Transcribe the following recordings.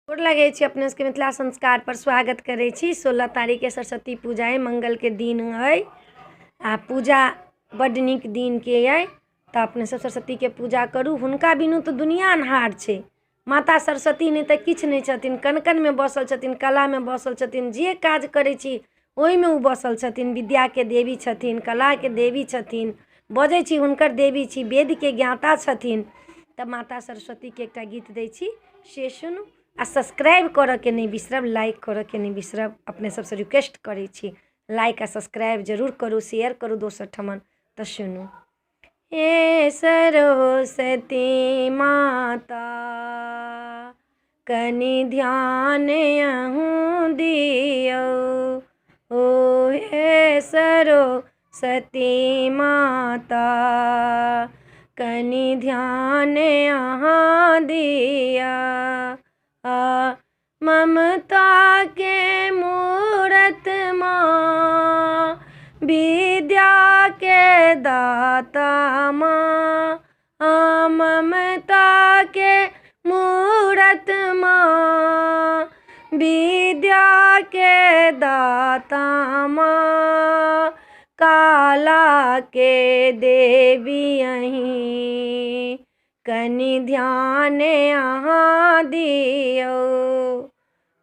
गोर लगै छी अपने सबके मिथिला संस्कार पर स्वागत करै छी। 16 तारीख के सरस्वती पूजा है, मंगल के दिन है। आ पूजा बड़ नीक दिन के है, तो अपने सब सरस्वती के पूजा करू। हुनका बिनु तो दुनिया अन्हार छै। माता सरस्वती नहीं तो किछ नहीं छथिन। कण कण में बसल छथिन, कला में बसल छथिन। जे काज करै छी ओहि में उ बसल छथिन। विद्या के देवी छथिन, कला के देवी छथिन। बजै छी हुनकर देवी छी, वेद के ज्ञाता छथिन। तब माता सरस्वती के एकटा गीत दै छी, से सुनू। आ सब्सक्राइब करऽ के नहीं बिसरब, लाइक करऽ के नहीं बिसरब। अपने सबसे रिक्वेस्ट करै छी, लाइक आ सब्सक्राइब जरूर करू, शेयर करू दोसर ठमन। तो सुनू। हे सरस्वती माता कनि ध्यान अहूँ दियौ। ओ हे सरस्वती माता कनि ध्यान अहाँ दिया। ममता के मूरत माँ, विद्या के दाता माँ। ममता के मूरत माँ, विद्या के दाता माँ। काला के देवी अहीं कनि ध्यान अहाँ दियौ।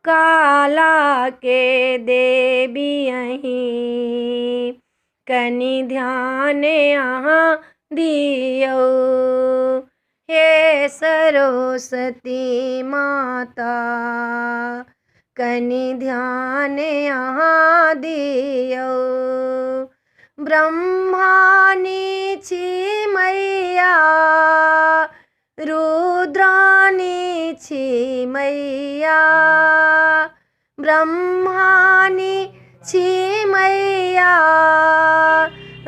काला के देवी अहीं कनि ध्यान अहाँ दियौ। हे सरस्वती माता कनि ध्यान अहाँ दियौ। ब्रह्मानी छी मैया, रुद्रानी छी मैया। ब्रह्मानी छी मैया,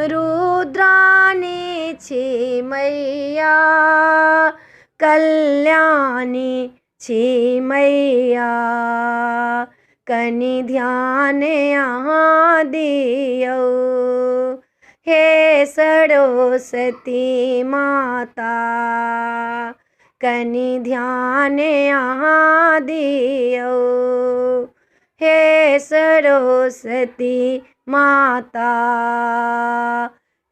रुद्रानी छी मैया। कल्याणी छी मैया कनि ध्यान अहाँ दियौ। हे सरस्वती माता कनि ध्यान अहाँ दियौ। हे सरस्वती माता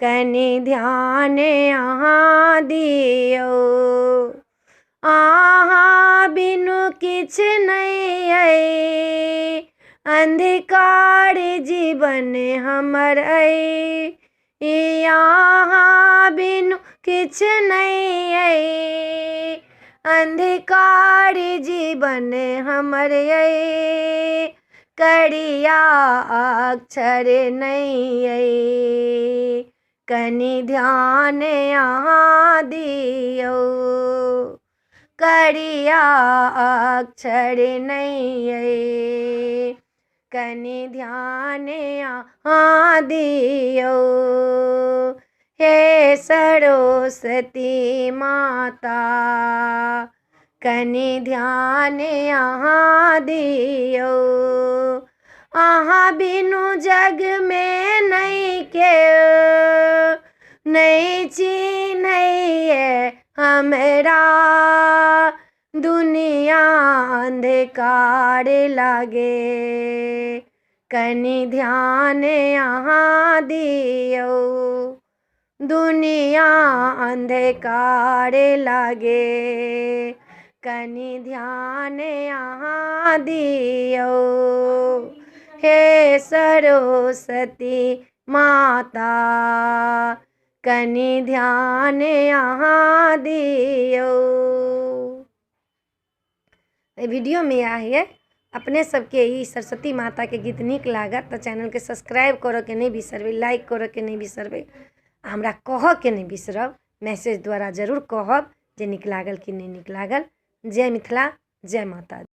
कनि ध्यान अहाँ दियौ। अहाँ बिनु किछ नहीं है, अंधकार जीवन हमर है। अहाँ बिनु किछ नहीं है, अंधकार जीवन हमर है। करिया अक्षर नहीं है, कनि ध्यान अहाँ दियौ। करिया अक्षर नहीं है, कनि ध्यान अहाँ दियौ। हे सरस्वती माता कनि ध्यान अहाँ दियौ। अहाँ बिनु जग में नहीं केओ, नहीं चिन्हैए हमरा। दुनिया अंधकार लागे, कनि ध्यान अहाँ दियौ। दुनिया अंधकार लागे, कनि ध्यान अहाँ दियौ। हे सरस्वती माता कनि ध्यान अहाँ दियौ। वीडियो में यह है। अपने सबके ई सरस्वती माता के गीत नीक लागत तो चैनल के सब्सक्राइब करऽ के नहीं बिसरबै, लाइक करऽ के नहीं बिसरबै। हमरा कहऽ के नहीं बिसरब, मैसेज द्वारा जरूर कहब जे नीक लागल कि नहीं नीक लागल। जय मिथिला, जय माता दी।